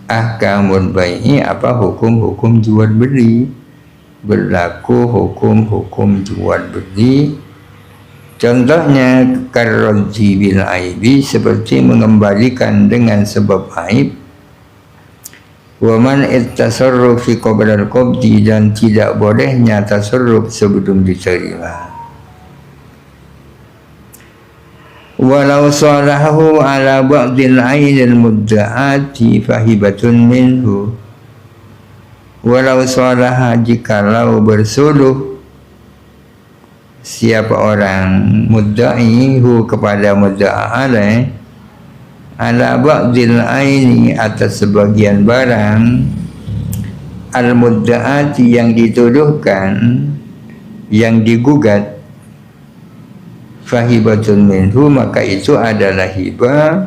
ahkamul bai'i, apa hukum-hukum jual beli, berlaku hukum-hukum jual beli. Contohnya karrodji bil aibi, seperti mengembalikan dengan sebab aib. Waman ittasarrufi qoblal qabdi, dan tidak bolehnya tasarruf sebelum diterima. Walau salahu ala ba'dil ainil mudda'ati fahibatun minhu. Walau salah, jikalau bersuluh siapa orang mudda'i hu kepada mudda'a alaih, ala ba'dil aini atas sebagian barang, al mudda'ati yang dituduhkan, yang digugat, fahibatun minhu, maka itu adalah hibah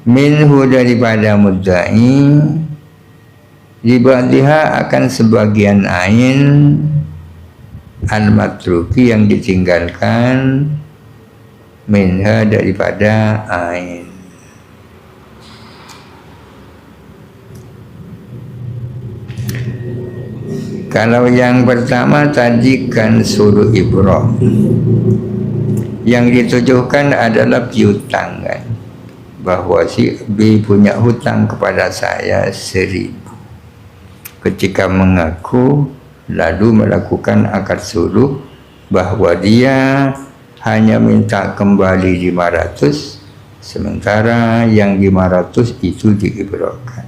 minhu daripada mudda'i, diba'diha akan sebagian ain, al-matruki yang ditinggalkan, minha daripada ain. Kalau yang pertama tadi kan suruh ibrah, yang ditujukan adalah piutang kan, bahwa si B punya hutang kepada saya 1.000. Ketika mengaku lalu melakukan akad suluh bahwa dia hanya minta kembali 500, sementara yang 500 itu diibrahkan.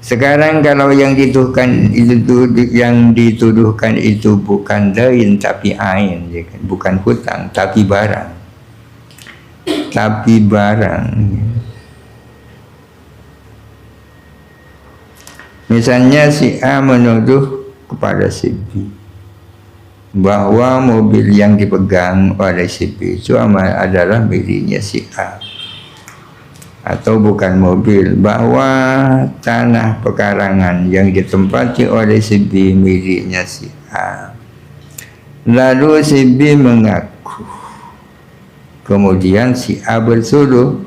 Sekarang kalau yang dituduhkan itu bukan dain tapi ain, bukan hutang tapi barang. Misalnya si A menuduh kepada si B bahwa mobil yang dipegang oleh si B itu adalah miliknya si A, atau bukan mobil, bahwa tanah pekarangan yang ditempati oleh si B miliknya si A. Lalu si B mengaku, kemudian si A bersuluh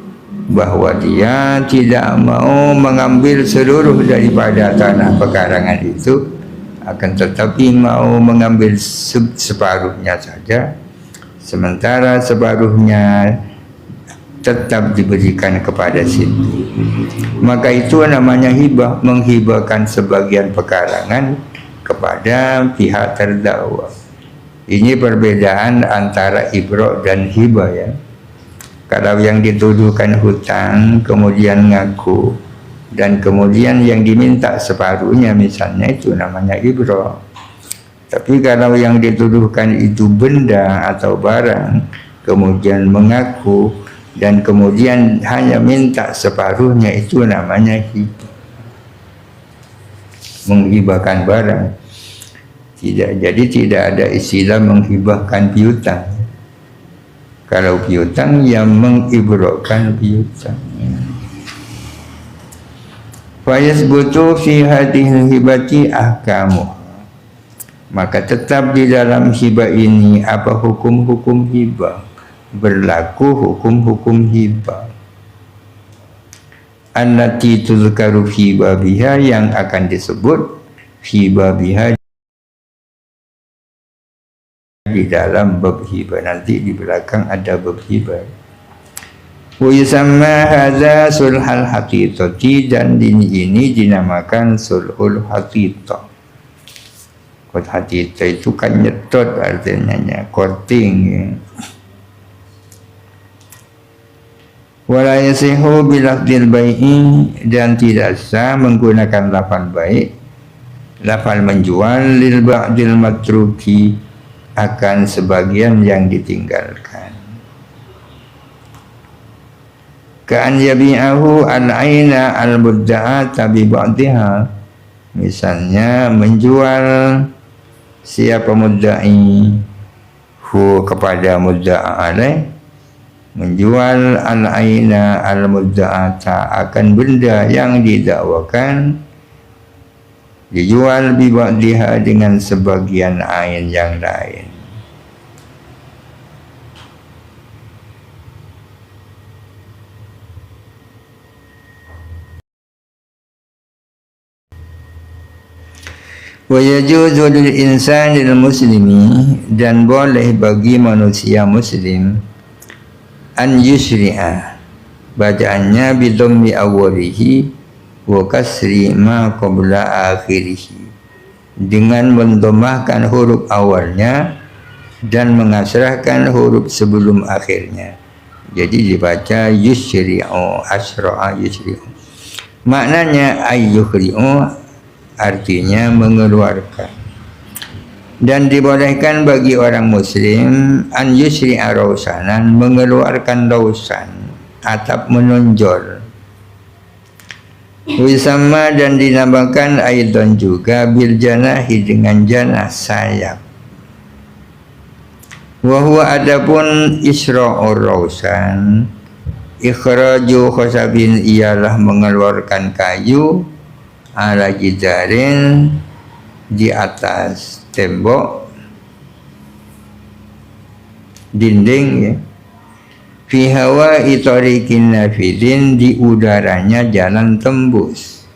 bahwa dia tidak mau mengambil seluruh daripada tanah pekarangan itu, akan tetapi mau mengambil separuhnya saja, sementara separuhnya tetap diberikan kepada si B. Maka itu namanya hibah, menghibahkan sebagian pekarangan kepada pihak terdakwa. Ini perbedaan antara ibrah dan hibah ya. Kalau yang dituduhkan hutang kemudian ngaku, dan kemudian yang diminta separuhnya misalnya, itu namanya ibrah. Tapi kalau yang dituduhkan itu benda atau barang, kemudian mengaku dan kemudian hanya minta separuhnya, itu namanya hibah, menghibahkan barang. Jadi tidak ada istilah menghibahkan piutang. Kalau piutang yang mengibrahkan piutang. Fa yasbutu fi hadhihi hibati ahkamu, maka tetap di dalam hibah ini apa hukum-hukum hibah, berlaku hukum-hukum hibah. Allati tuzkaru fi babiha, yang akan disebut fi babiha di dalam bab hibah. Nanti di belakang ada bab hibah. Wa yusamma hadza sulhul haqiqati, dan ini dinamakan sulhul haqiqah. Kot haqiqah itu kan nyetot artinya, korting ya. Wala yasihu bilafdil bai'i, dan tidak sah menggunakan lafal bai', lafal menjual, lil ba'dil matruki, akan sebagian yang ditinggalkan. Ka'an yabi'ahu al-aina al-mudda'ata bi ba'diha, misalnya menjual siapa mudda'i hu kepada mudda'a alaih, menjual al-aina al-mudda'ata akan benda yang didakwakan, dijual bi ba'diha dengan sebagian ain yang lain. Wa yajuzu lil insanil muslimi, dan boleh bagi manusia muslim an yusri'a, bacaannya bidhammi awwalihi wa kasri ma qabla akhirih, dengan mendomahkan huruf awalnya dan mengasrahkan huruf sebelum akhirnya. Jadi dibaca yusri'u, asra'a yusri'u. Maknanya ayyukhri'u, artinya mengeluarkan. Dan dibolehkan bagi orang muslim an yusri'a rausanan, mengeluarkan rausan, atap menonjol. Wisama, dan dinamakan aidan juga bil janahi, dengan janah sayap. Wa huwa adapun isra'ur rausan, ikhraju khosabin, ialah mengeluarkan kayu ala jidarin, di atas tembok, dinding ya, fi hawa'i tariqin nafidin, di udaranya jalan tembus.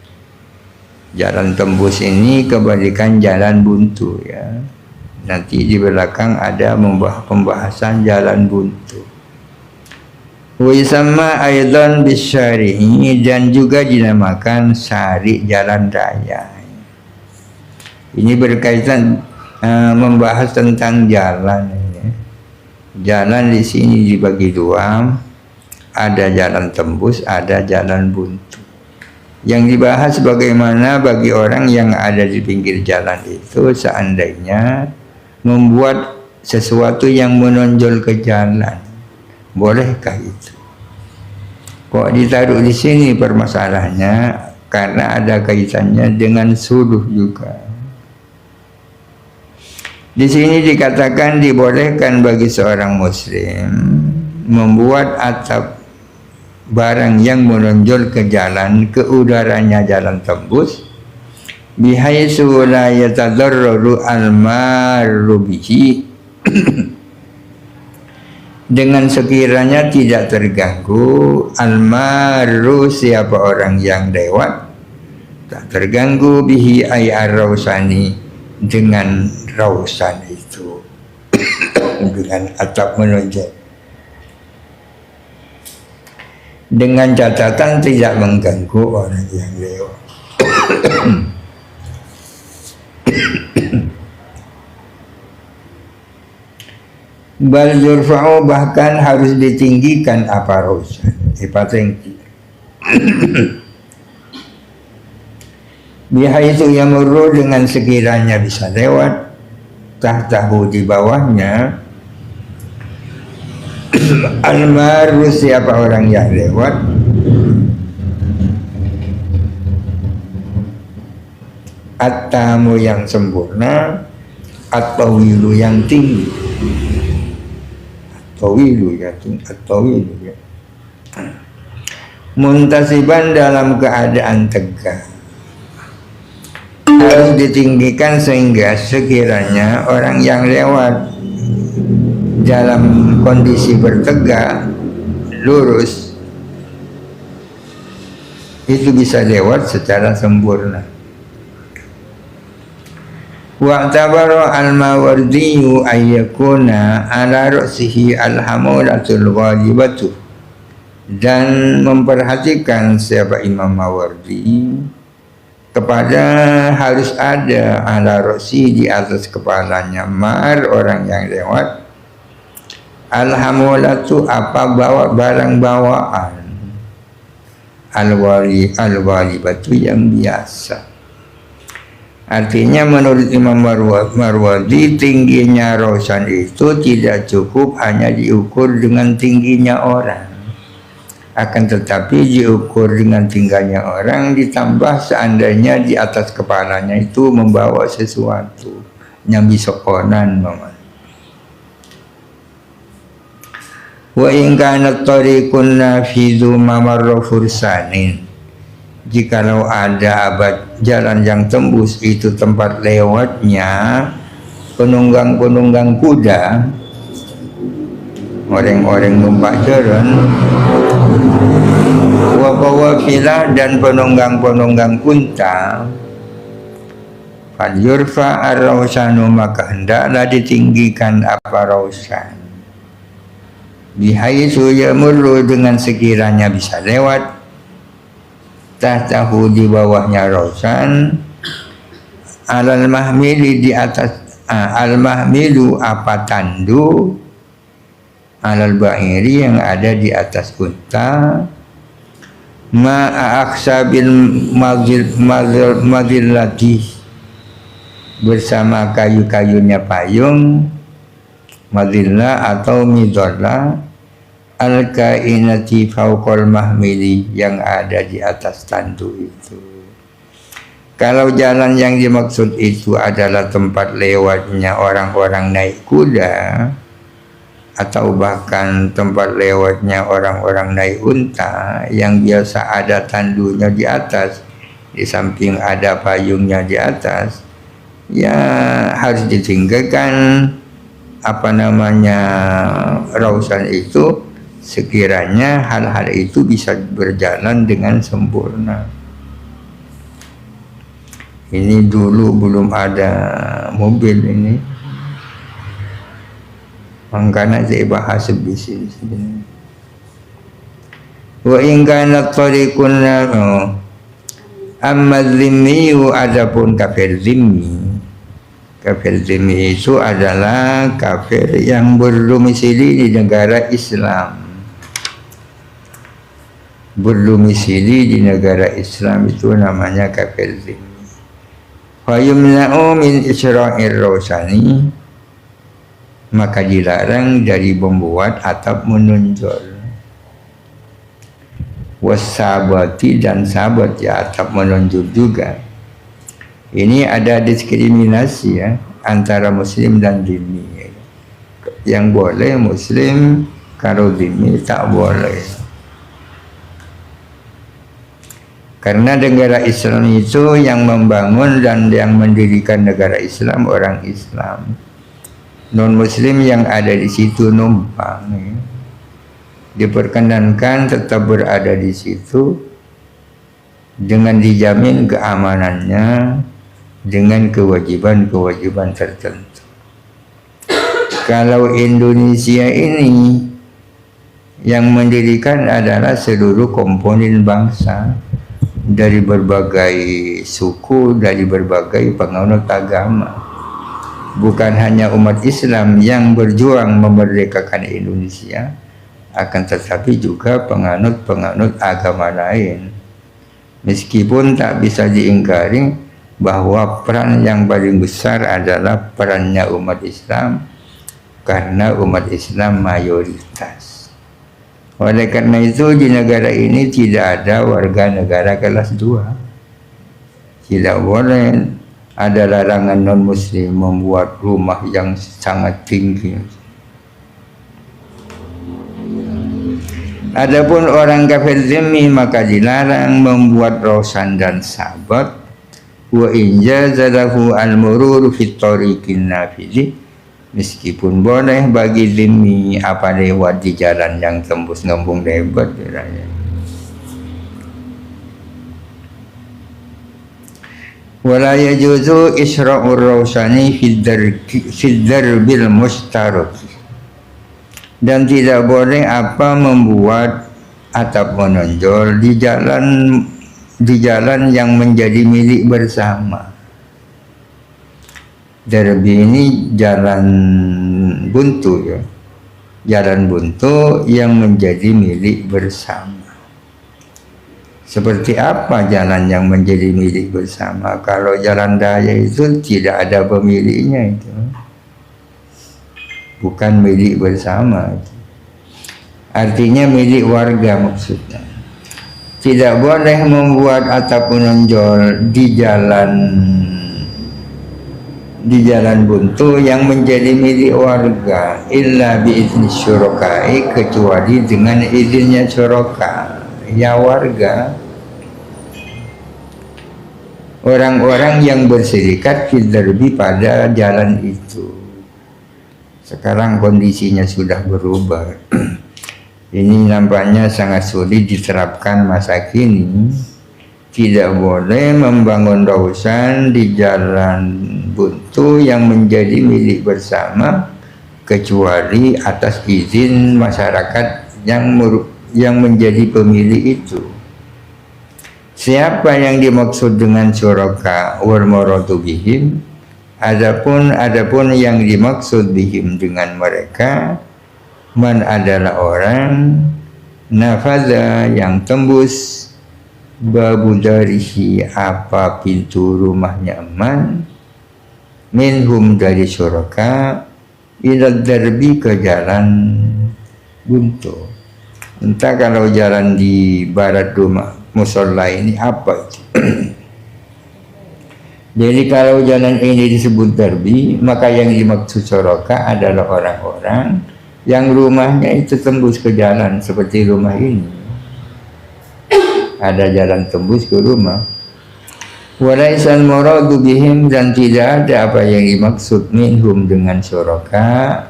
Jalan tembus ini kebalikan jalan buntu ya. Nanti di belakang ada pembahasan jalan buntu. Wa yusamma aidan bisyari'i, dan juga dinamakan syari, jalan raya. Ini berkaitan membahas tentang jalan ya. Jalan di sini dibagi dua, ada jalan tembus, ada jalan buntu. Yang dibahas bagaimana bagi orang yang ada di pinggir jalan itu seandainya membuat sesuatu yang menonjol ke jalan, bolehkah itu? Kok ditaruh di sini permasalahannya? Karena ada kaitannya dengan suluh juga. Di sini dikatakan dibolehkan bagi seorang muslim membuat atap barang yang menonjol ke jalan, ke udaranya jalan tembus, bihaitsu la yatadarraru al-marru bihi, dengan sekiranya tidak terganggu al-marru, siapa orang yang lewat, tak terganggu bihi ay ar-rausani, dengan rausan itu, dengan atap menonjol, dengan catatan tidak mengganggu orang yang lewat. Bal yurfa'u, bahkan harus ditinggikan apa rausan, tinggi. Bihaitsu yamurru, dengan sekiranya bisa lewat, tahtahu, di bawahnya, almaru, siapa orang yang lewat, at-tamu, yang sempurna, at-tawilu, yang tinggi, at-tawilu ya, at-tawilu ya, muntasiban, dalam keadaan tegak. Harus ditinggikan sehingga sekiranya orang yang lewat dalam kondisi bertegak lurus itu bisa lewat secara sempurna. Wa'tabara al-Mawardiyu ayyakuna ala ra'sihi al-hamulatul ghalibatu, dan memperhatikan siapa Imam Mawardi kepada harus ada ala ra'si, di atas kepalanya, mar, orang yang lewat, al-hamulatu, apa, bawa barang bawaan, al-ghalibatu, yang biasa. Artinya menurut Imam Marwazi, tingginya rausan itu tidak cukup hanya diukur dengan tingginya orang, akan tetapi diukur dengan tingginya orang ditambah seandainya di atas kepalanya itu membawa sesuatu yang bisa onan mama. Wa in kana tariqun nafidu mamarra fursanin, jikalau ada jalan yang tembus itu tempat lewatnya penunggang-penunggang kuda, orang-orang numpak jalan, wa qawafilah, dan penunggang-penunggang unta, Falyurfa ar-rausanu, maka hendaklah ditinggikan apa rausan. Bihaisu yamurru, dengan sekiranya bisa lewat, tahtahu, di bawahnya rausan, alal mahmili, di atas al mahmilu, apa tandu, alal ba'iri, yang ada di atas unta, ma'aksabil madillati, bersama kayu-kayunya payung, madillah atau midallah, al-kainati fauqal mahmili, yang ada di atas tandu itu. Kalau jalan yang dimaksud itu adalah tempat lewatnya orang-orang naik kuda, atau bahkan tempat lewatnya orang-orang naik unta, yang biasa ada tandunya di atas, di samping ada payungnya di atas, ya harus ditinggalkan rausan itu, sekiranya hal-hal itu bisa berjalan dengan sempurna. Ini dulu belum ada mobil ini, makanya saya bahas di sini sebenarnya. Wa in kana tariqun amma zimmi, adapun kafir zimmi. Kafir zimmi itu adalah kafir yang berdomisili di negara Islam. Berdomisili di negara Islam itu namanya kafir zimmi. Fayumna'u min isra'ir rausani, maka dilarang dari membuat atap menonjol. Wasabati, dan sabat, ya atap menonjol juga. Ini ada diskriminasi ya, antara muslim dan dhimmi. Yang boleh muslim, kalau dhimmi tak boleh. Karena negara Islam itu yang membangun dan yang mendirikan negara Islam orang Islam. Non-muslim yang ada di situ numpang, ya, diperkenankan tetap berada di situ dengan dijamin keamanannya, dengan kewajiban-kewajiban tertentu. Kalau Indonesia ini yang mendirikan adalah seluruh komponen bangsa, dari berbagai suku, dari berbagai penganut agama. Bukan hanya umat Islam yang berjuang memerdekakan Indonesia, akan tetapi juga penganut-penganut agama lain. Meskipun tak bisa diingkari bahwa peran yang paling besar adalah perannya umat Islam, karena umat Islam mayoritas. Oleh karena itu di negara ini tidak ada warga negara kelas 2. Tidak boleh, ada larangan non-muslim membuat rumah yang sangat tinggi. Adapun orang kafir zimmi, maka dilarang membuat rausan dan sabat. Wa in jazalahu al-murur fit tariqin nafidhi, meskipun boleh bagi zimmi apa lewat di jalan yang tembus ngembung lebat. Wala yajuzu isra'ur rausani fid darbil mustarak, dan tidak boleh membuat atap menonjol di jalan yang menjadi milik bersama. Darbi ini jalan buntu ya, jalan buntu yang menjadi milik bersama. Seperti apa jalan yang menjadi milik bersama? Kalau jalan raya itu tidak ada pemiliknya, itu bukan milik bersama, artinya milik warga maksudnya. Tidak boleh membuat atap menonjol di jalan buntu yang menjadi milik warga, illa biizni syurakai, kecuali dengan izinnya syuraka, ya warga, orang-orang yang berserikat fidarbi pada jalan itu. Sekarang kondisinya sudah berubah. Ini nampaknya sangat sulit diterapkan masa kini. tidak boleh membangun dausan di jalan buntu yang menjadi milik bersama kecuali atas izin masyarakat yang menjadi pemilik itu. Siapa yang dimaksud dengan syuraka wal muradu bihim? Adapun yang dimaksud bihim dengan mereka, man adalah orang nafadha yang tembus babu darihi apa pintu rumahnya man minhum dari syuraka ila darbi ke jalan buntu. Entah kalau jalan di barat rumah musola ini apa itu. Jadi kalau jalan ini disebut darbi, maka yang dimaksud syuraka adalah orang-orang yang rumahnya itu tembus ke jalan seperti rumah ini. Ada jalan tembus ke rumah. Walaisal muradu bihim, dan tidak ada apa yang dimaksud minhum dengan syuraka.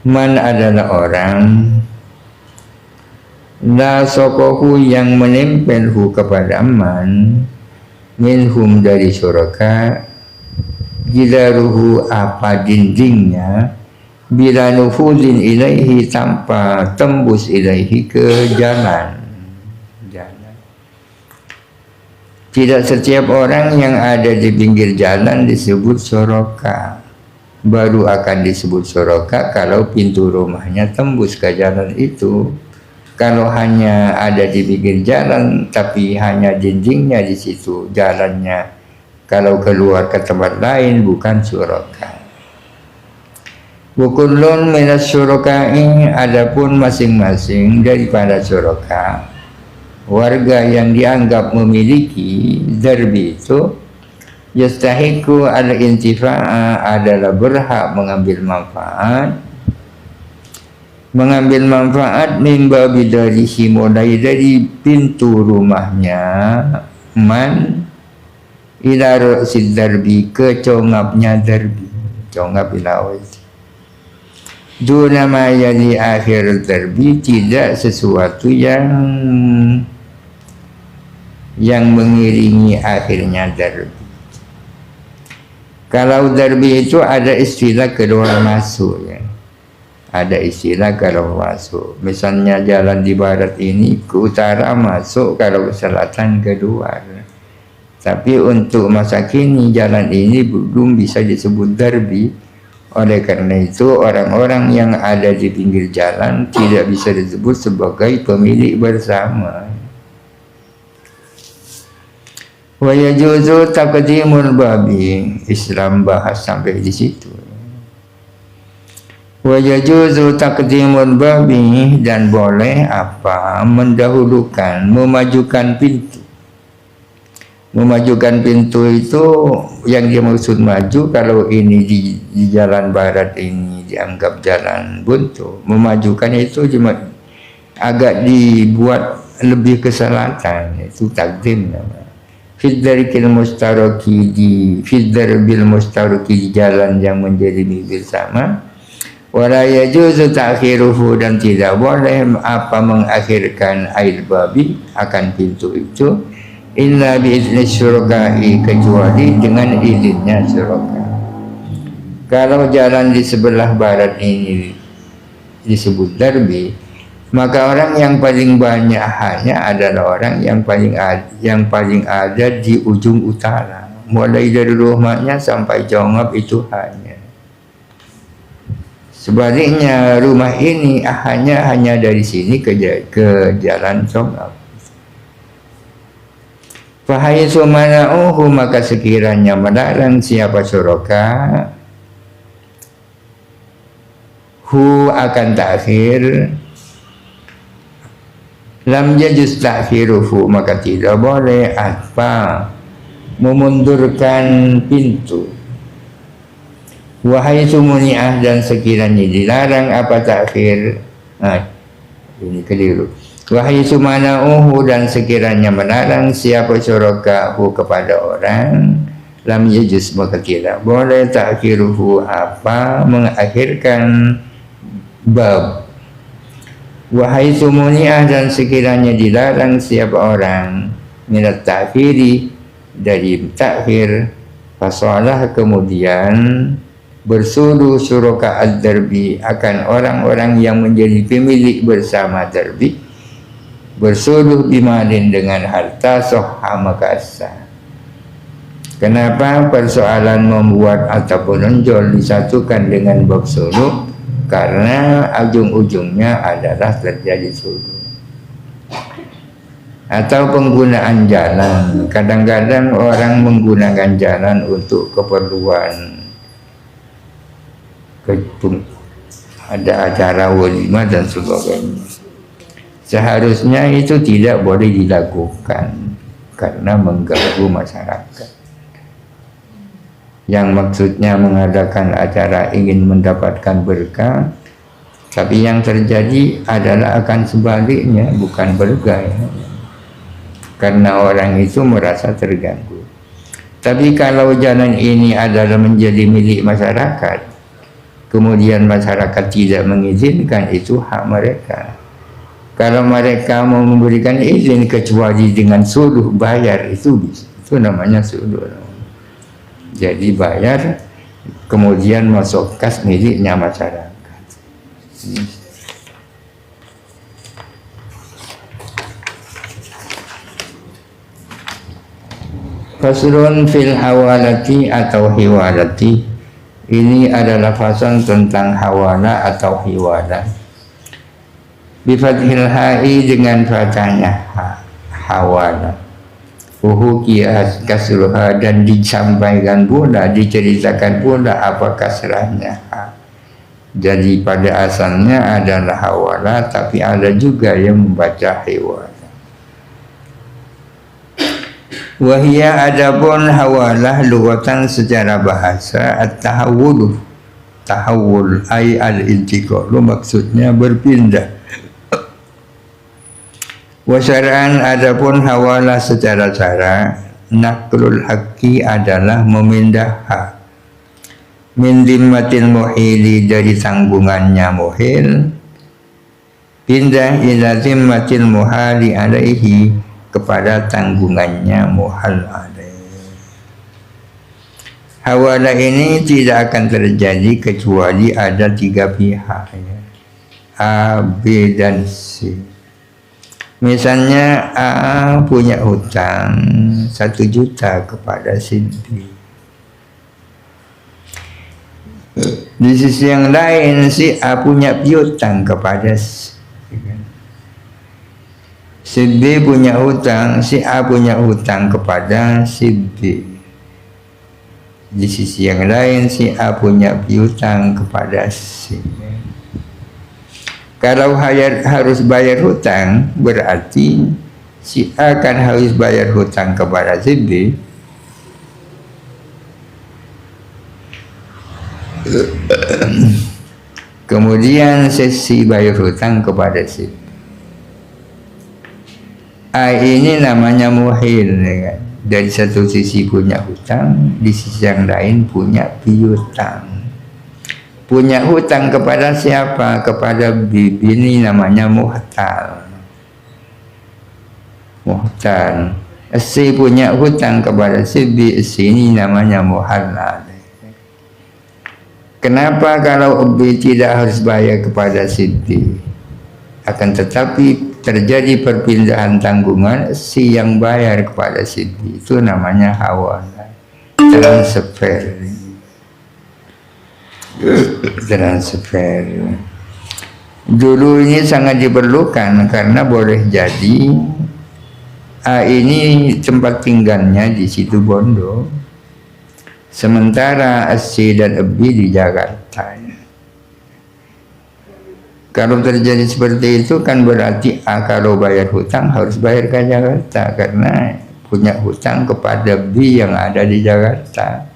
Man adalah orang la sokohu yang menempelhu kepada man minhum dari syuraka jidaruhu apa dindingnya bila nufuzin ilaihi tanpa tembus ilaihi ke jalan. Tidak setiap orang yang ada di pinggir jalan disebut syuraka. Baru akan disebut syuraka kalau pintu rumahnya tembus ke jalan itu. Kalau hanya ada di pinggir jalan tapi hanya dindingnya di situ, jalannya kalau keluar ke tempat lain bukan syuraka. Bukullun minas syuraka'i, adapun masing-masing daripada syuraka, warga yang dianggap memiliki darbi itu, yastahiku al-intifa'a, adalah berhak mengambil manfaat mimba bidarihi, mulai dari pintu rumahnya man ila ra'sid darbi, ke congapnya darbi, congap ilawai duna ma yali akhir darbi, tidak sesuatu yang mengiringi akhirnya darbi. Kalau darbi itu ada istilah keluar masuk ya. Ada istilah kalau masuk. Misalnya jalan di barat ini ke utara masuk, kalau ke selatan keluar. Tapi untuk masa kini jalan ini belum bisa disebut darbi. Oleh karena itu orang-orang yang ada di pinggir jalan tidak bisa disebut sebagai pemilik bersama. Wa yajuzu taqdimul babi, Islam bahas sampai di situ. Wa yajuzu taqdimul babi, dan boleh apa mendahulukan, memajukan pintu. Memajukan pintu itu yang dimaksud maju, kalau ini di jalan barat ini dianggap jalan buntu, memajukan itu cuma agak dibuat lebih ke selatan, itu takdim namanya. Fiddarikil mustaraki, fiddarbil mustaraki, di jalan yang menjadi milik sama. Wala yajuzu ta'khiruhu, dan tidak boleh apa mengakhirkan ail babi, akan pintu itu, illa biizni syuraka'i, kecuali dengan izinnya syuraka. Kalau jalan di sebelah barat ini disebut darbi, maka orang yang paling banyak hanya adalah orang yang paling ada di ujung utara, mulai dari rumahnya sampai jongab itu hanya. Sebaliknya rumah ini hanya dari sini ke jalan jongab. Fahayitsu mana'uhu, maka sekiranya melarang siapa syuraka hu akan ta'khir, lam yajuz ta'khiruhu, maka tidak boleh apa memundurkan pintu. Wahayitsu muni'ah, dan sekiranya dilarang apa ta'khir, ini keliru. Wahayitsu mana'uhu, dan sekiranya melarang siapa syurakahu kepada orang, lam yajuz, maka tidak boleh ta'khiruhu apa mengakhirkan bab. Wahai sumunia, dan sekiranya dilarang siapa orang minat ta'khiri dari takhir, fasalah kemudian bersuruh syuraka ad-darbi akan orang-orang yang menjadi pemilik bersama darbi, bersuruh bimalin dengan harta, soha maka sah. Kenapa persoalan membuat ataupun menonjol disatukan dengan bab suruh? Karena ujung-ujungnya adalah terjadi suruh. Atau penggunaan jalan. Kadang-kadang orang menggunakan jalan untuk keperluan ada acara walimah dan sebagainya. Seharusnya itu tidak boleh dilakukan karena mengganggu masyarakat. Yang maksudnya mengadakan acara ingin mendapatkan berkah, tapi yang terjadi adalah akan sebaliknya, bukan berkah ya. Karena orang itu merasa terganggu. Tapi kalau jalan ini adalah menjadi milik masyarakat, kemudian masyarakat tidak mengizinkan, itu hak mereka. Kalau mereka mau memberikan izin kecuali dengan suruh bayar, itu namanya suruh. Jadi bayar, kemudian masuk kas miliknya masyarakat. Faslun fil hawalati atau hiwalati. Ini adalah fasal tentang hawala atau hiwala. Bifathil ha'i dengan fathahnya hawala. Uhukias kasruha, dan disampaikan pula, diceritakan pula apa kasrahnya. Jadi pada asalnya adalah hawala, tapi ada juga yang membaca hiwala. Wahia adapun hawalah lughatan secara bahasa at-tahawul. Tahawul ay al-intiqalu, maksudnya berpindah. Wasyara'an adapun hawalah secara cara, naklul haqqi adalah memindah hak. Min dimmatil muhili, dari tanggungannya muhil, pindah ila dimmatil muhali alaihi, kepada tanggungannya muhal alaihi. Hawalah ini tidak akan terjadi kecuali ada 3 pihak ya. A, B, dan C. Misalnya A punya hutang 1 juta kepada si B. Di sisi yang lain si A punya piutang kepada si B punya hutang, si A punya hutang kepada si B. Di sisi yang lain si A punya piutang kepada si B. Kalau harus bayar hutang, berarti si A kan harus bayar hutang kepada si B. Kemudian si bayar hutang kepada si B. A ini namanya muhil ya kan? Dari satu sisi punya hutang, di sisi yang lain punya piutang. Punya hutang kepada siapa? Kepada B. Ini namanya muhtal. Muhtal. C punya hutang kepada si B. C ini namanya muhallal. Kenapa kalau B tidak harus bayar kepada si B? Akan tetapi terjadi perpindahan tanggungan, si yang bayar kepada si B. Itu namanya hawalah. Transfer. Transfer. Dulu ini sangat diperlukan karena boleh jadi A ini tempat tinggalnya di situ Bondo, sementara C dan B di Jakarta. Kalau terjadi seperti itu kan berarti A kalau bayar hutang harus bayar ke Jakarta karena punya hutang kepada B yang ada di Jakarta.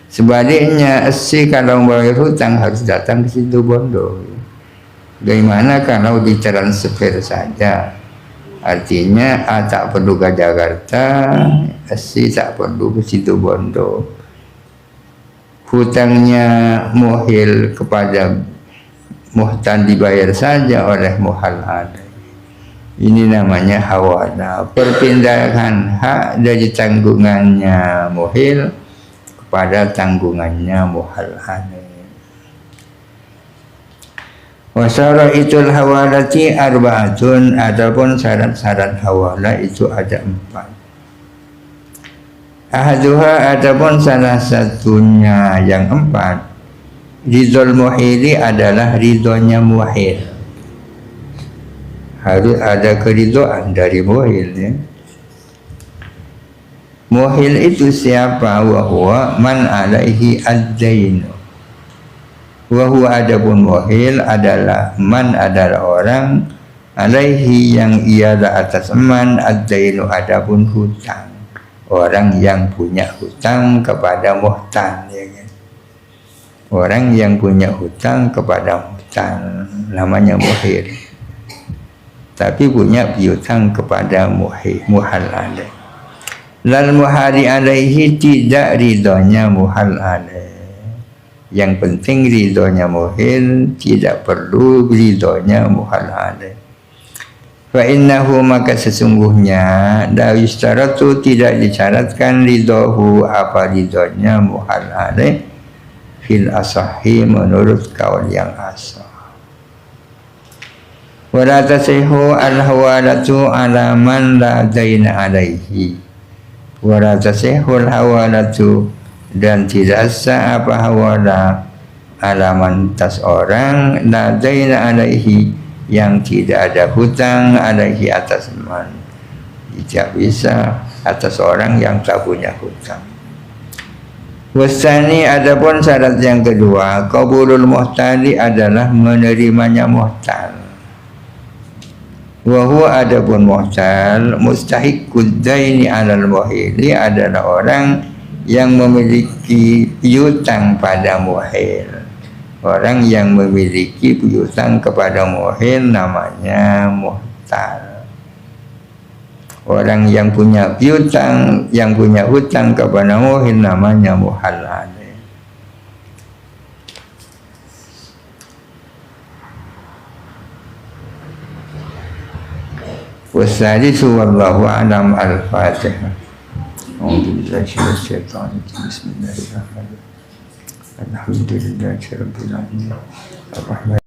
Sebaliknya C kalau bayar hutang harus datang ke situ Bondo. Bagaimana kalau ditransfer saja? Artinya A tak perlu ke Jakarta, C tak perlu ke situ Bondo. Hutangnya muhil kepada muhtan dibayar saja oleh muhal alaih. Ini namanya hawala, perpindahan hak dari tanggungannya muhil kepada tanggungannya muhal alaih. Wasara itul hawalati arba'atun, adapun syarat-syarat hawala itu ada 4. Ahaduha, adapun salah satunya yang 4, ridhol muhili adalah ridhonya muhil. Harus ada keridhaan dari muhil ya. Muhil itu siapa? Wahuwa man alaihi ad-dainu. Wahuwa adapun muhil adalah man, adalah orang, alaihi yang ialah atas man, ad-dainu adapun hutang. Orang yang punya hutang kepada muhtan ya kan? Orang yang punya hutang kepada muhtan namanya muhil, tapi punya piutang kepada muhal alaih. Lal muhari alaihi, tidak ridhonya muhal alaih. Yang penting ridhonya muhil, tidak perlu ridhonya muhal alaih. Fa innahu, maka sesungguhnya la yustaratu, tidak disyaratkan ridhohu, apa ridhonya muhal alaih, fil asahi, menurut kaul yang asah. Wala tasihu al-hawalatu ala man la daina alaihi. Wala tasihu al-hawalatu, dan tidak sah apa hawala ala man, tas orang, la daina alaihi, yang tidak ada hutang, alaihi atas man. Tidak bisa atas orang yang tak punya hutang. Wasani, adapun syarat yang kedua, qabulul muhtali, adalah menerimanya muhtal. Wa huwa, adapun muhtal, mustahiqud daini alal muhili, adalah orang yang memiliki piutang pada muhil. Orang yang memiliki piutang kepada muhil namanya muhtal. Orang yang punya piutang, yang punya hutang kepada muhil namanya muhal alaih. Wassalisu wallahu a'lam. Al-Fatihah. A'udzubillahi minasyaitonir rajim. Bismillahirrahmanirrahim. Alhamdulillahirabbil alamin. Ar-Rahman